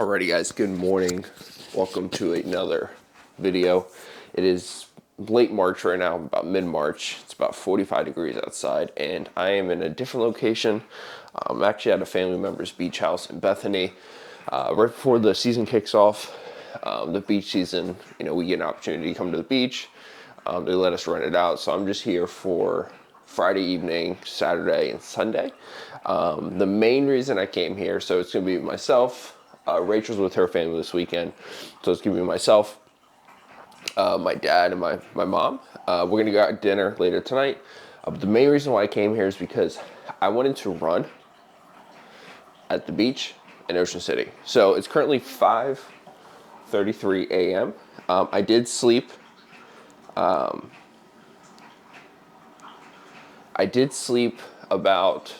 Alrighty guys, good morning. Welcome to another video. It is late March right now, about mid-March. It's about 45 degrees outside and I am in a different location. I'm actually at a family member's beach house in Bethany. Right before the season kicks off, the beach season, we get an opportunity to come to the beach. They let us rent it out, so I'm just here for Friday evening, Saturday, and Sunday. The main reason I came here, so it's going to be myself. Rachel's with her family this weekend, so it's going to be myself, my dad, and my mom. We're going to go out to dinner later tonight. But the main reason why I came here is because I wanted to run at the beach in Ocean City. So it's currently 5:33 a.m. I did sleep. I did sleep about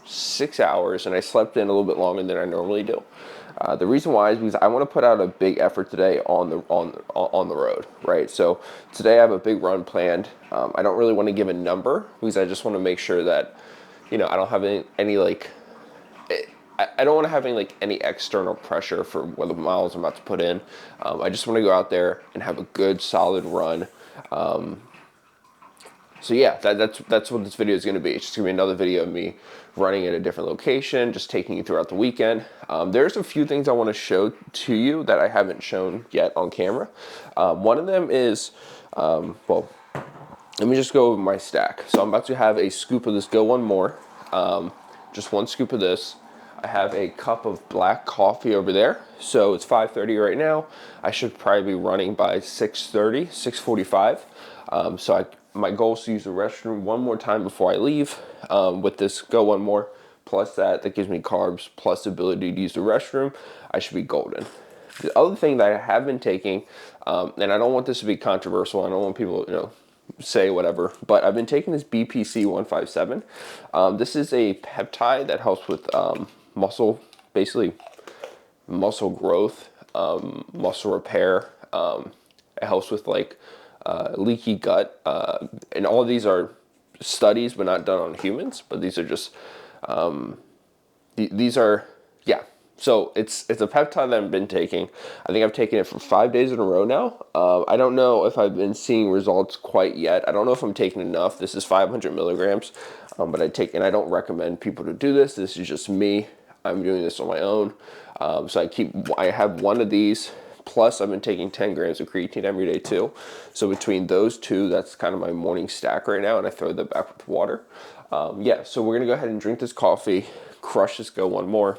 6 hours, and I slept in a little bit longer than I normally do. The reason why is because I want to put out a big effort today on the road, right? So today I have a big run planned. I don't really want to give a number because I just want to make sure that I don't have any like I don't want to have any external pressure for what the miles I'm about to put in. I just want to go out there and have a good solid run. So yeah, that's what this video is going to be. It's just going to be another video of me running at a different location, just taking you throughout the weekend. There's a few things I want to show to you that I haven't shown yet on camera. One of them is, well, let me just go over my stack. So I'm about to have a scoop of this Go One More, just one scoop of this. I have a cup of black coffee over there. So it's 5:30 right now. I should probably be running by 6:30, 6:45. My goal is to use the restroom one more time before I leave with this Go One More. Plus that gives me carbs, plus the ability to use the restroom. I should be golden. The other thing that I have been taking, and I don't want this to be controversial. I don't want people, say whatever, but I've been taking this BPC 157. This is a peptide that helps with muscle, basically muscle growth, muscle repair. It helps with leaky gut, and all of these are studies but not done on humans, but these are just these are, yeah. So it's a peptide that I've been taking. I think I've taken it for 5 days in a row now. I don't know if I've been seeing results quite yet. I don't know if I'm taking enough. This is 500 milligrams, but I don't recommend people to do this. This is just me. I'm doing this on my own. So I have one of these. Plus, I've been taking 10 grams of creatine every day too. So between those two, that's kind of my morning stack right now, and I throw that back with water. Yeah, so we're gonna go ahead and drink this coffee, crush this Go One More.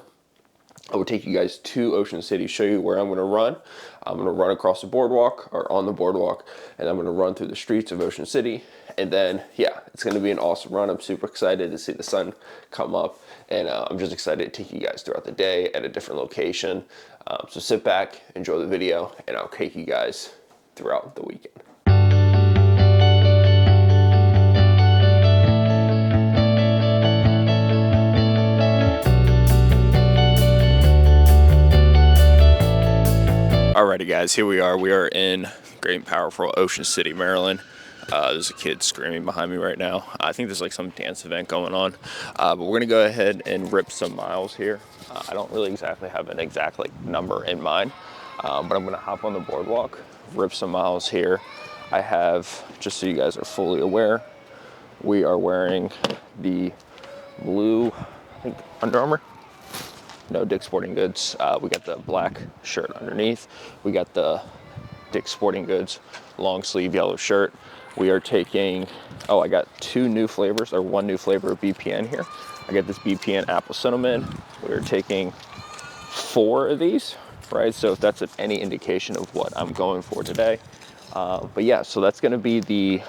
I will take you guys to Ocean City, show you where I'm gonna run. I'm gonna run across the boardwalk, or on the boardwalk, and I'm gonna run through the streets of Ocean City. And then, yeah, it's gonna be an awesome run. I'm super excited to see the sun come up, and I'm just excited to take you guys throughout the day at a different location. So sit back, enjoy the video, and I'll take you guys throughout the weekend. Alrighty guys, here we are. We are in great and powerful Ocean City, Maryland. There's a kid screaming behind me right now. I think there's some dance event going on. But we're gonna go ahead and rip some miles here. I don't really exactly have an exact number in mind, but I'm gonna hop on the boardwalk, rip some miles here. I have, just so you guys are fully aware, we are wearing the blue, I think, Under Armour. No, Dick's Sporting Goods. We got the black shirt underneath. We got the Dick's Sporting Goods long sleeve yellow shirt. We are taking, I got two new flavors, or one new flavor of BPN here. I got this BPN apple cinnamon. We're taking 4 of these, right? So if that's any indication of what I'm going for today. But yeah, so that's gonna be the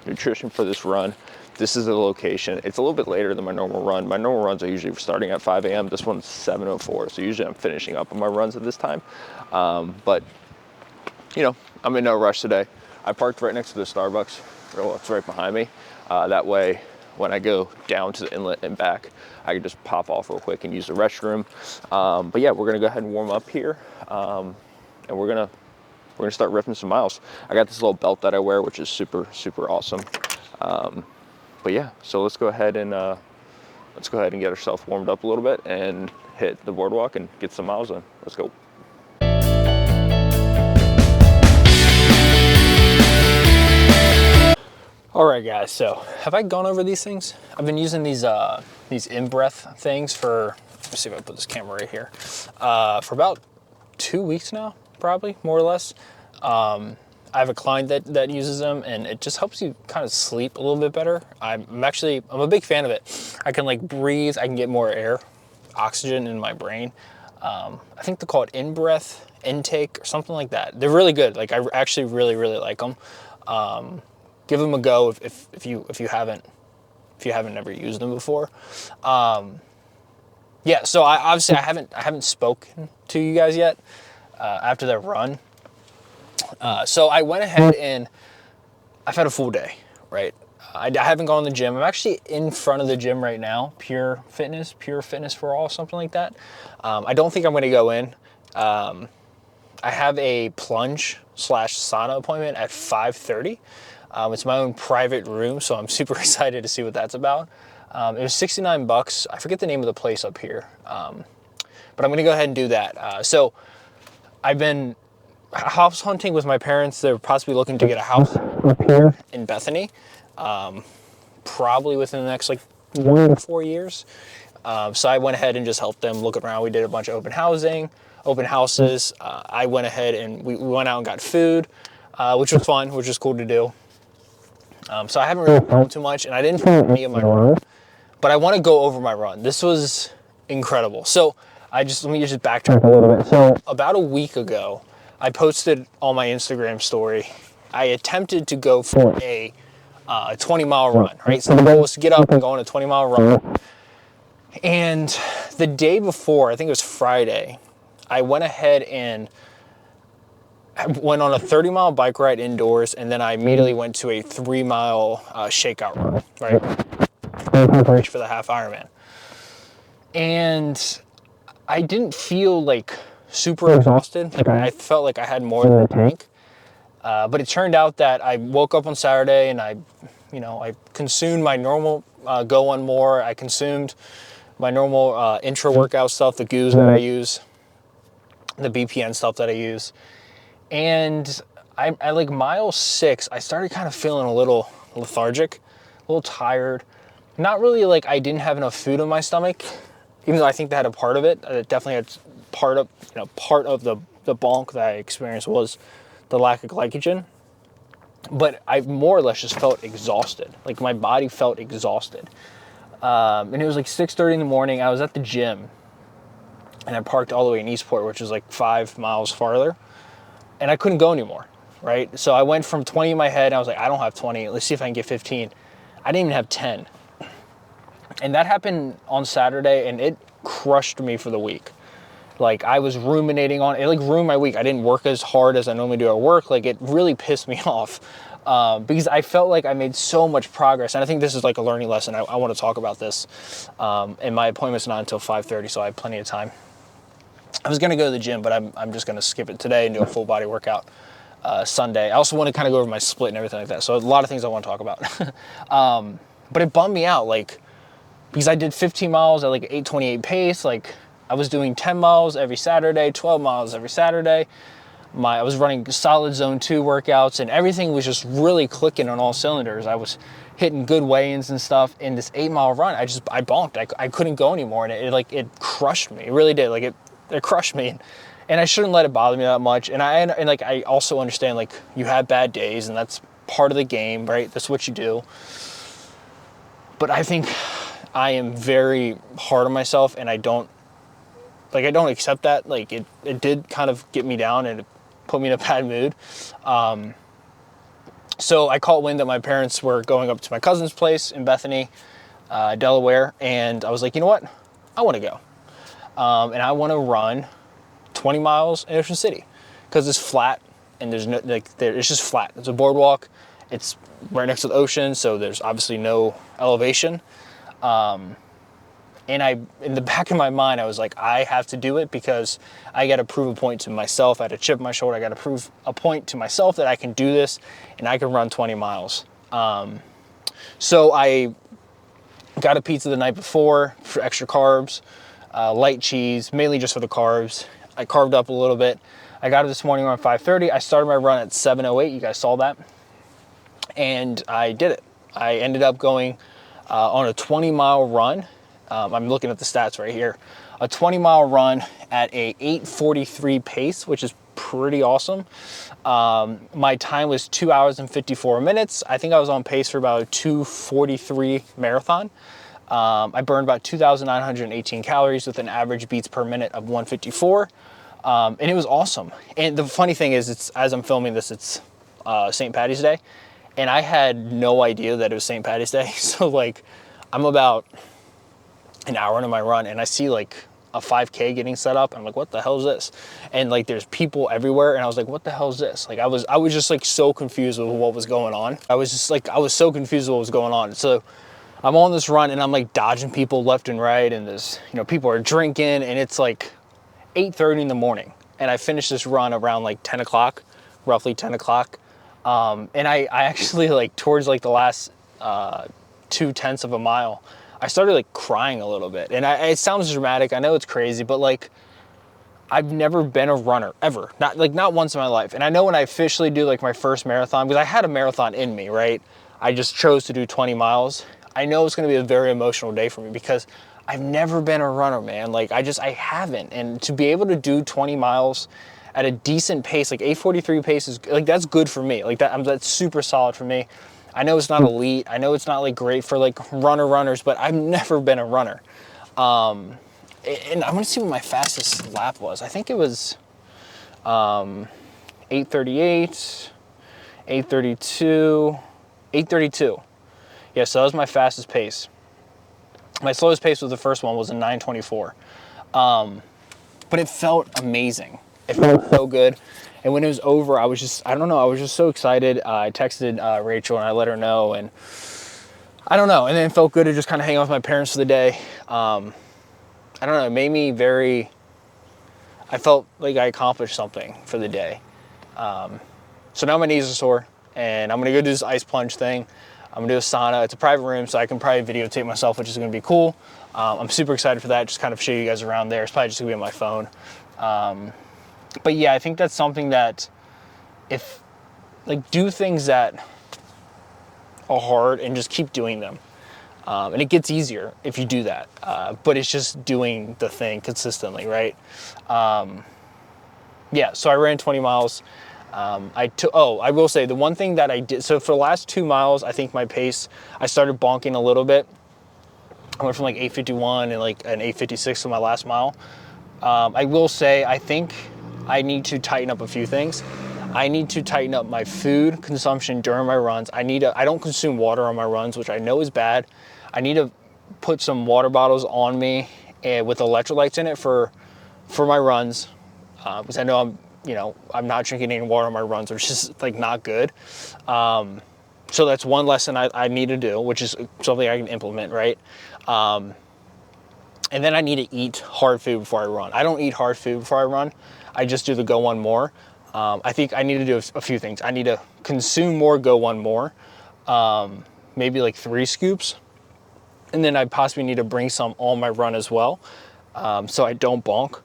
nutrition for this run. This is the location. It's a little bit later than my normal run. My normal runs are usually starting at 5 a.m. This one's 7:04, so usually I'm finishing up on my runs at this time. But, I'm in no rush today. I parked right next to the Starbucks. Well, it's right behind me. That way, when I go down to the inlet and back, I can just pop off real quick and use the restroom. But yeah, we're gonna go ahead and warm up here, and we're gonna start ripping some miles. I got this little belt that I wear, which is super, super awesome. But yeah, so let's go ahead and get ourselves warmed up a little bit and hit the boardwalk and get some miles in. Let's go. All right, guys, so have I gone over these things? I've been using these in-breath things for, let's see if I put this camera right here, for about 2 weeks now, probably, more or less. I have a client that uses them, and it just helps you kind of sleep a little bit better. I'm a big fan of it. I can like breathe, I can get more air, oxygen in my brain. I think they call it in-breath intake or something like that. They're really good. Like, I actually really, really like them. Give them a go if you haven't ever used them before. Yeah, so I haven't spoken to you guys yet after that run. So I went ahead and I've had a full day, right? I haven't gone to the gym. I'm actually in front of the gym right now, Pure Fitness for All, something like that. I don't think I'm going to go in. I have a plunge/sauna appointment at 5:30. It's my own private room, so I'm super excited to see what that's about. It was $69. I forget the name of the place up here, but I'm gonna go ahead and do that. So I've been house hunting with my parents. They're possibly looking to get a house up here in Bethany, probably within the next like 1 to 4 years. So I went ahead and just helped them look around. We did a bunch of open houses. I went ahead and we went out and got food, which was fun, which was cool to do. So I haven't really filmed too much, and I didn't film any of my run, but I want to go over my run. This was incredible. So let me just backtrack a little bit. So about a week ago, I posted on my Instagram story, I attempted to go for a 20-mile run, right? So the goal was to get up and go on a 20-mile run. And the day before, I think it was Friday, I went ahead and I went on a 30-mile bike ride indoors, and then I immediately went to a 3-mile shakeout run, right? Preparation for the half Ironman. And I didn't feel like super exhausted. Like, I felt like I had more than a tank. But it turned out that I woke up on Saturday and I consumed my normal Go One More. I consumed my normal intra workout stuff, the goos that I use, the BPN stuff that I use. And I like mile 6, I started kind of feeling a little lethargic, a little tired. Not really like I didn't have enough food in my stomach, even though I think that had a part of it. It definitely had part of the bonk that I experienced was the lack of glycogen. But I more or less just felt exhausted. Like, my body felt exhausted. And it was like 6:30 in the morning. I was at the gym, and I parked all the way in Eastport, which is like 5 miles farther. And I couldn't go anymore, right? So I went from 20 in my head, and I was like, I don't have 20. Let's see if I can get 15. I didn't even have 10. And that happened on Saturday, and it crushed me for the week. Like, I was ruminating on it, like ruined my week. I didn't work as hard as I normally do at work. Like, it really pissed me off because I felt like I made so much progress. And I think this is like a learning lesson. I want to talk about this. And my appointment's not until 5:30, so I have plenty of time. I was going to go to the gym, but I'm just going to skip it today and do a full body workout Sunday. I also want to kind of go over my split and everything like that. So a lot of things I want to talk about. But it bummed me out, like, because I did 15 miles at like 8:28 pace. Like, I was doing 10 miles every Saturday, 12 miles every Saturday. I was running solid zone 2 workouts, and everything was just really clicking on all cylinders. I was hitting good weigh-ins and stuff. In this 8-mile run, I bonked. I couldn't go anymore, and it crushed me. It really did. Like, it crushed me, and I shouldn't let it bother me that much. And I also understand, like, you have bad days, and that's part of the game, right? That's what you do. But I think I am very hard on myself, and I don't accept that. Like, it did kind of get me down, and it put me in a bad mood. So I caught wind that my parents were going up to my cousin's place in Bethany, Delaware, and I was like, you know what? I want to go. And I want to run 20 miles in Ocean City because it's flat, and there's no, like, it's just flat. It's a boardwalk. It's right next to the ocean, so there's obviously no elevation. And in the back of my mind, I was like, I have to do it because I got to prove a point to myself. I had a chip on my shoulder. I got to prove a point to myself that I can do this and I can run 20 miles. So I got a pizza the night before for extra carbs. light cheese, mainly just for the carbs. I carved up a little bit. I got up this morning around 5:30. I started my run at 7:08. You guys saw that. And I did it. I ended up going on a 20-mile run. I'm looking at the stats right here. A 20-mile run at a 8:43 pace, which is pretty awesome. My time was 2 hours and 54 minutes. I think I was on pace for about a 2:43 marathon. I burned about 2,918 calories with an average beats per minute of 154. And it was awesome. And the funny thing is, it's as I'm filming this, it's St. Patty's Day. And I had no idea that it was St. Patty's Day. So like, I'm about an hour into my run and I see like a 5K getting set up. I'm like, what the hell is this? And like, there's people everywhere. And I was like, what the hell is this? Like, I was just like so confused with what was going on. I was so confused with what was going on. So I'm on this run and I'm like dodging people left and right. And there's, people are drinking and it's like 8:30 in the morning. And I finished this run around like 10 o'clock, roughly 10 o'clock. And I actually like towards like the last 2/10 of a mile, I started like crying a little bit. And it sounds dramatic. I know it's crazy, but like I've never been a runner ever, not once in my life. And I know when I officially do like my first marathon, because I had a marathon in me, right? I just chose to do 20 miles. I know it's going to be a very emotional day for me because I've never been a runner, man. Like I haven't. And to be able to do 20 miles at a decent pace, like 8:43 pace is like, that's good for me. Like that's super solid for me. I know it's not elite. I know it's not like great for like runners, but I've never been a runner. And I'm gonna see what my fastest lap was. I think it was 8:38, 8:32, 8:32. Yeah, so that was my fastest pace. My slowest pace was the first one, was a 9:24. But it felt amazing. It felt so good. And when it was over, I was just so excited. I texted Rachel and I let her know, and I don't know. And then it felt good to just kind of hang out with my parents for the day. I don't know, it made me I felt like I accomplished something for the day. So now my knees are sore, and I'm gonna go do this ice plunge thing. I'm gonna do a sauna. It's a private room, so I can probably videotape myself, which is gonna be cool. I'm super excited for that, just kind of show you guys around there. It's probably just gonna be on my phone. But yeah, I think that's something that do things that are hard and just keep doing them. And it gets easier if you do that. But it's just doing the thing consistently, right? Yeah, so I ran 20 miles. I will say the one thing that I did, so for the last 2 miles, I think my pace, I started bonking a little bit. I went from like 8:51 and like an 8:56 to my last mile. I will say, I think I need to tighten up a few things. I need to tighten up my food consumption during my runs. I don't consume water on my runs, which I know is bad. I need to put some water bottles on me with electrolytes in it for my runs. Because I know I'm not drinking any water on my runs, which is like not good. So that's one lesson I need to do, which is something I can implement, right? And then I need to eat hard food before I run. I don't eat hard food before I run. I just do the Go One More. I think I need to do a few things. I need to consume more Go One More, maybe like 3 scoops. And then I possibly need to bring some on my run as well, so I don't bonk.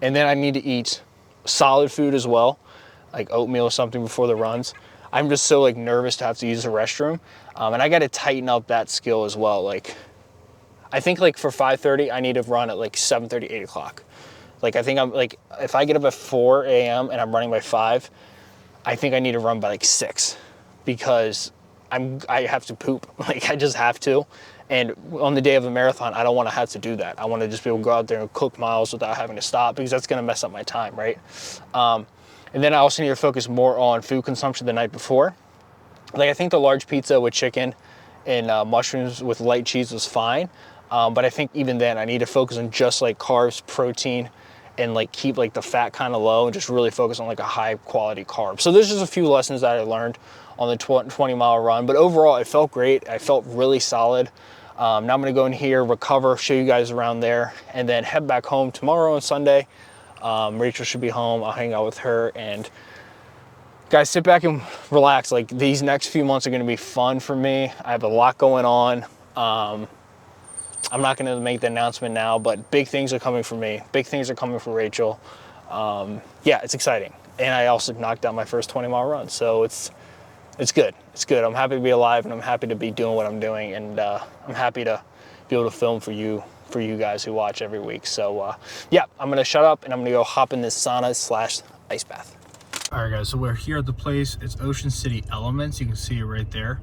And then I need to eat solid food as well, like oatmeal or something before the runs. I'm just so like nervous to have to use the restroom. And I got to tighten up that skill as well. Like, I think like for 5:30, I need to run at like 7:30, 8 o'clock. Like, I think I'm like, if I get up at 4 a.m. and I'm running by 5, I think I need to run by like 6 because I have to poop. Like, I just have to. And on the day of a marathon, I don't want to have to do that. I want to just be able to go out there and cook miles without having to stop, because that's going to mess up my time, right? And then I also need to focus more on food consumption the night before. Like, I think the large pizza with chicken and mushrooms with light cheese was fine. But I think even then I need to focus on just like carbs, protein, and like keep like the fat kind of low and just really focus on like a high quality carb. So there's just a few lessons that I learned on the 20-mile run, but overall it felt great. I felt really solid. Now I'm gonna go in here, recover, show you guys around there, and then head back home tomorrow on Sunday. Rachel should be home. I'll hang out with her, and guys, sit back and relax. Like, these next few months are gonna be fun for me. I have a lot going on. I'm not going to make the announcement now, but big things are coming for me. Big things are coming for Rachel. Yeah, it's exciting. And I also knocked out my first 20-mile run, so it's good. It's good. I'm happy to be alive, and I'm happy to be doing what I'm doing, and I'm happy to be able to film for you guys who watch every week. So yeah, I'm gonna shut up and I'm gonna go hop in this sauna/ice bath. All right, guys. So we're here at the place. It's Ocean City Elements. You can see it right there.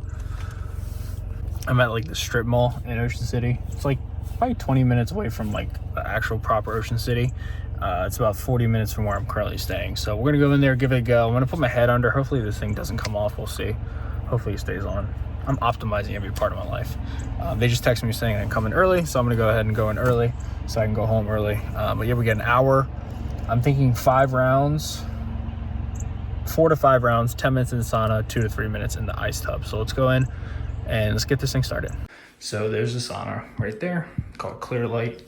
I'm at like the strip mall in Ocean City. It's like probably 20 minutes away from like the actual proper Ocean City. It's about 40 minutes from where I'm currently staying. So we're gonna go in there, give it a go. I'm gonna put my head under. Hopefully this thing doesn't come off. We'll see. Hopefully it stays on. I'm optimizing every part of my life. They just texted me saying I'm coming early, so I'm gonna go ahead and go in early so I can go home early. But yeah, we get an hour. I'm thinking 5 rounds, 4 to 5 rounds, 10 minutes in the sauna, 2 to 3 minutes in the ice tub. So let's go in and let's get this thing started. So there's the sauna right there, called Clear Light.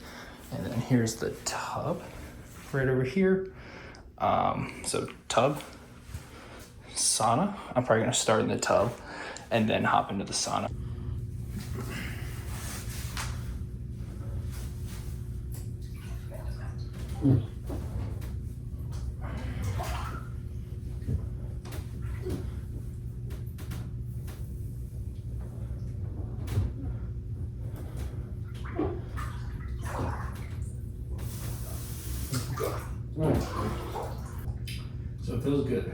And then here's the tub right over here. So tub, sauna. I'm probably gonna start in the tub and then hop into the sauna. So it feels good.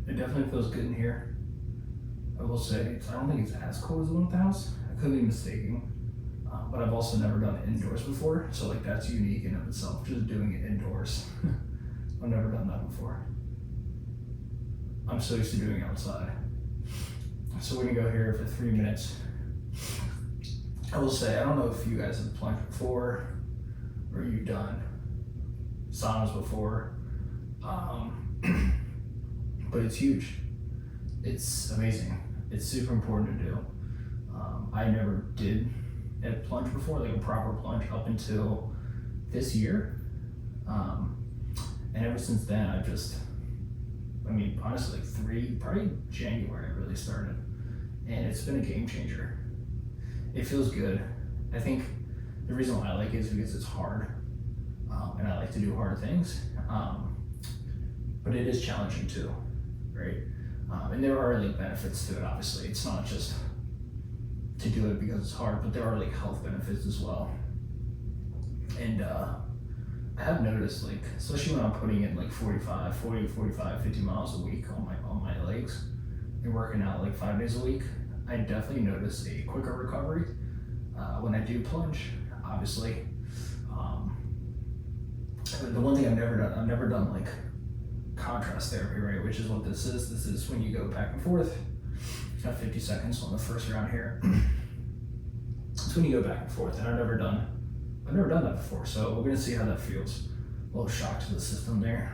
It definitely feels good in here. I will say, I don't think it's as cold as the one at the house. I could be mistaken. But I've also never done it indoors before. So like that's unique in of itself, just doing it indoors. I've never done that before. I'm so used to doing it outside. So we're gonna go here for 3 minutes. I will say, I don't know if you guys have plunged before or you've done saunas before, but it's huge. It's amazing. It's super important to do. I never did a plunge before, like a proper plunge, up until this year. And ever since then, honestly, probably January I really started. And it's been a game changer. It feels good. I think the reason why I like it is because it's hard. And I like to do hard things. But it is challenging too, right? And there are like benefits to it, obviously. It's not just to do it because it's hard, but there are like health benefits as well. And I have noticed, like, especially when I'm putting in like 40, 45, 50 miles a week on my legs and working out like 5 days a week, I definitely notice a quicker recovery when I do plunge, obviously. The one thing I've never done like contrast therapy, right? Which is what this is. This is when you go back and forth. It's got 50 seconds on the first round here. It's when you go back and forth, and I've never done that before. So we're gonna see how that feels. A little shock to the system there.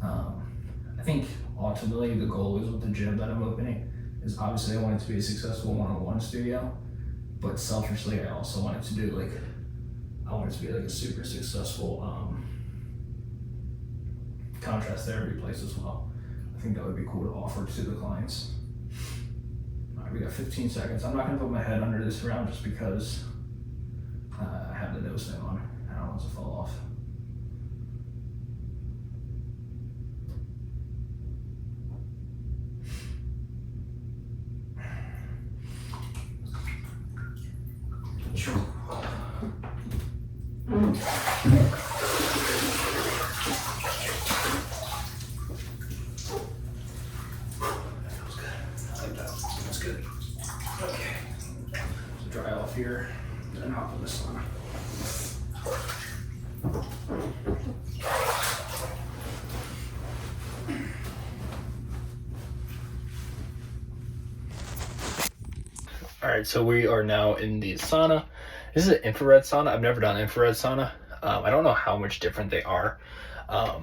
I think ultimately the goal is with the gym that I'm opening is obviously I want it to be a successful one-on-one studio, but selfishly I also want it to be like a super successful contrast therapy place as well. I think that would be cool to offer to the clients. All right, we got 15 seconds. I'm not gonna put my head under this round just because I have the nose thing on. I don't want it to fall off. Sure. Here and hop in the sauna. All right, so we are now in the sauna. This is an infrared sauna. I've never done infrared sauna. I don't know how much different they are. I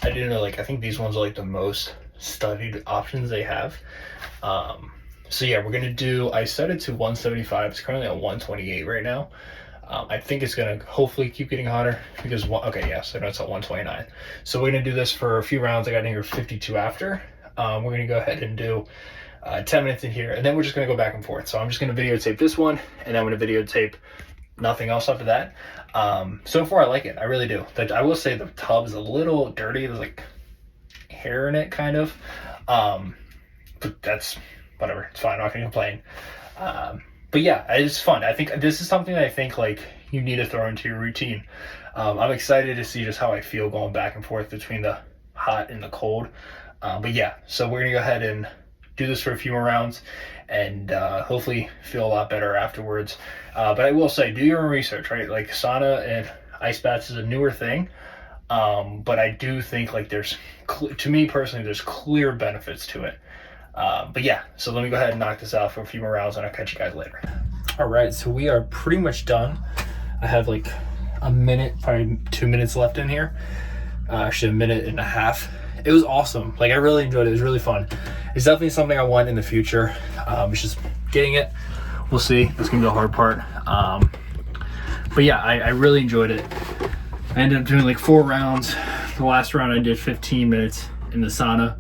didn't know, like, I think these ones are like the most studied options they have. So yeah, we're gonna do, I set it to 175. It's currently at 128 right now. I think it's gonna hopefully keep getting hotter because, okay, yeah, so that's at 129. So we're gonna do this for a few rounds. I got in here 52 after. We're gonna go ahead and do 10 minutes in here, and then we're just going to go back and forth. So I'm just going to videotape this one, and then I'm going to videotape nothing else after that. So far I like it. I really do. I will say the tub is a little dirty. There's like hair in it, kind of. But that's whatever. It's fine. I'm not going to complain. But yeah, it's fun. I think this is something that I think like you need to throw into your routine. I'm excited to see just how I feel going back and forth between the hot and the cold. But yeah, so we're gonna go ahead and do this for a few more rounds, and hopefully feel a lot better afterwards. But I will say, do your own research, right? Like sauna and ice baths is a newer thing, but I do think like to me personally, there's clear benefits to it. But yeah, so let me go ahead and knock this out for a few more rounds, and I'll catch you guys later. All right, so we are pretty much done. I have like a minute, probably 2 minutes left in here. Actually, a minute and a half. It was awesome. Like, I really enjoyed it. It was really fun. It's definitely something I want in the future. It's just getting it. We'll see. That's gonna be the hard part. But yeah, I really enjoyed it. I ended up doing like 4 rounds. The last round I did 15 minutes in the sauna,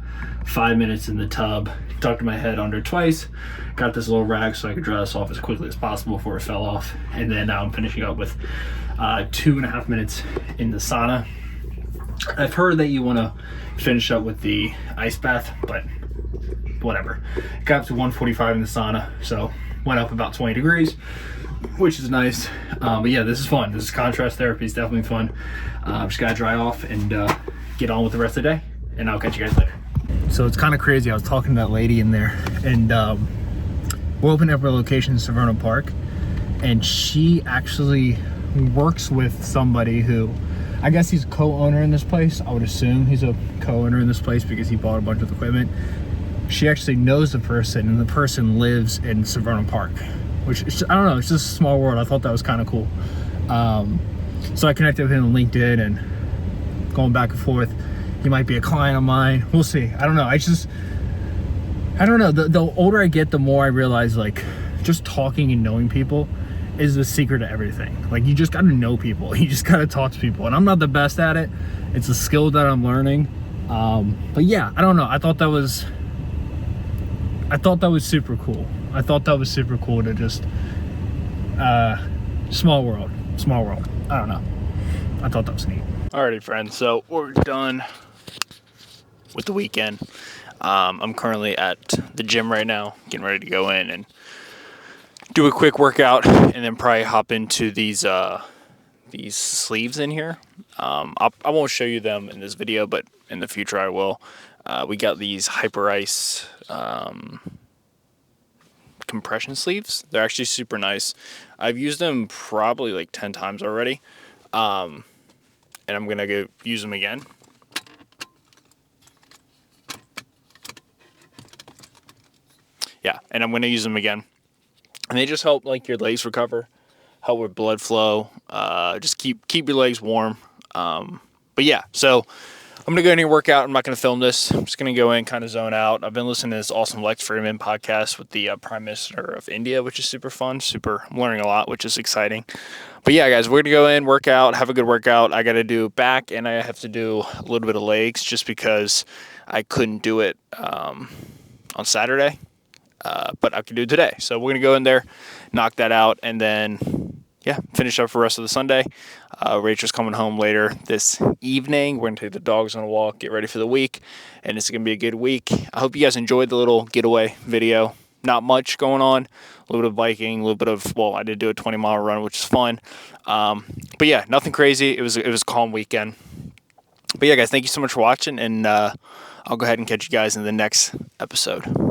5 minutes in the tub. Tucked my head under twice. Got this little rag so I could dry this off as quickly as possible before it fell off. And then now I'm finishing up with 2.5 minutes in the sauna. I've heard that you want to finish up with the ice bath, but whatever. Got up to 145 in the sauna, so went up about 20 degrees, which is nice. But yeah, this is fun. This is contrast therapy. It's definitely fun. Just gotta dry off and get on with the rest of the day, and I'll catch you guys later. So it's kind of crazy. I was talking to that lady in there, and we're opening up our location in Severno Park, and she actually works with somebody who, I guess he's co-owner in this place. I would assume he's a co-owner in this place because he bought a bunch of equipment. She actually knows the person, and the person lives in Severno Park, which is, I don't know, it's just a small world. I thought that was kind of cool. So I connected with him on LinkedIn and going back and forth. He might be a client of mine. We'll see. I don't know. I don't know. The older I get, the more I realize like just talking and knowing people is the secret to everything. Like, you just got to know people. You just got to talk to people. And I'm not the best at it. It's a skill that I'm learning. But yeah, I don't know. I thought that was super cool. I thought that was super cool to just, small world. I don't know. I thought that was neat. Alrighty, friends. So we're done with the weekend. I'm currently at the gym right now, getting ready to go in and do a quick workout, and then probably hop into these sleeves in here. I won't show you them in this video, but in the future I will. We got these Hyper Ice compression sleeves. They're actually super nice. I've used them probably like 10 times already, and I'm gonna go use them again. Yeah, and I'm gonna use them again. And they just help like your legs recover, help with blood flow, just keep your legs warm. But yeah, so I'm gonna go in and work out. I'm not gonna film this. I'm just gonna go in, kind of zone out. I've been listening to this awesome Lex Fridman podcast with the Prime Minister of India, which is super fun. I'm learning a lot, which is exciting. But yeah, guys, we're gonna go in, work out, have a good workout. I gotta do back, and I have to do a little bit of legs just because I couldn't do it on Saturday. But I can do it today. So we're going to go in there, knock that out, and then, yeah, finish up for the rest of the Sunday. Rachel's coming home later this evening. We're going to take the dogs on a walk, get ready for the week, and it's going to be a good week. I hope you guys enjoyed the little getaway video. Not much going on. A little bit of biking, a little bit of, well, I did do a 20-mile run, which is fun. But yeah, nothing crazy. It was a calm weekend. But yeah, guys, thank you so much for watching, and I'll go ahead and catch you guys in the next episode.